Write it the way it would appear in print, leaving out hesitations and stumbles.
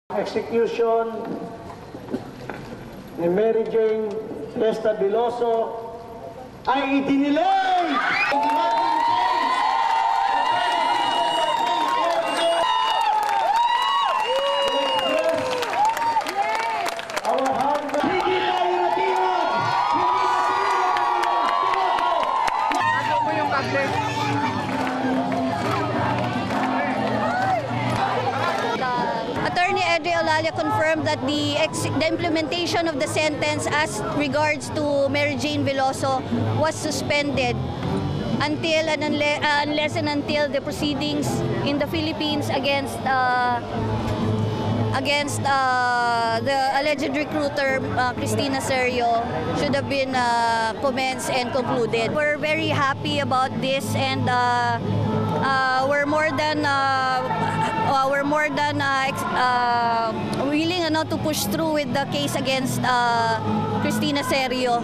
Execution ni Mary Jane Testa Veloso ay idinilay! Attorney Edre Olalia confirmed that the implementation of the sentence as regards to Mary Jane Veloso was suspended until and unless and until the proceedings in the Philippines against the alleged recruiter Cristina Serio should have been commenced and concluded. We're very happy about this, and we're more than willing to push through with the case against Cristina Serio.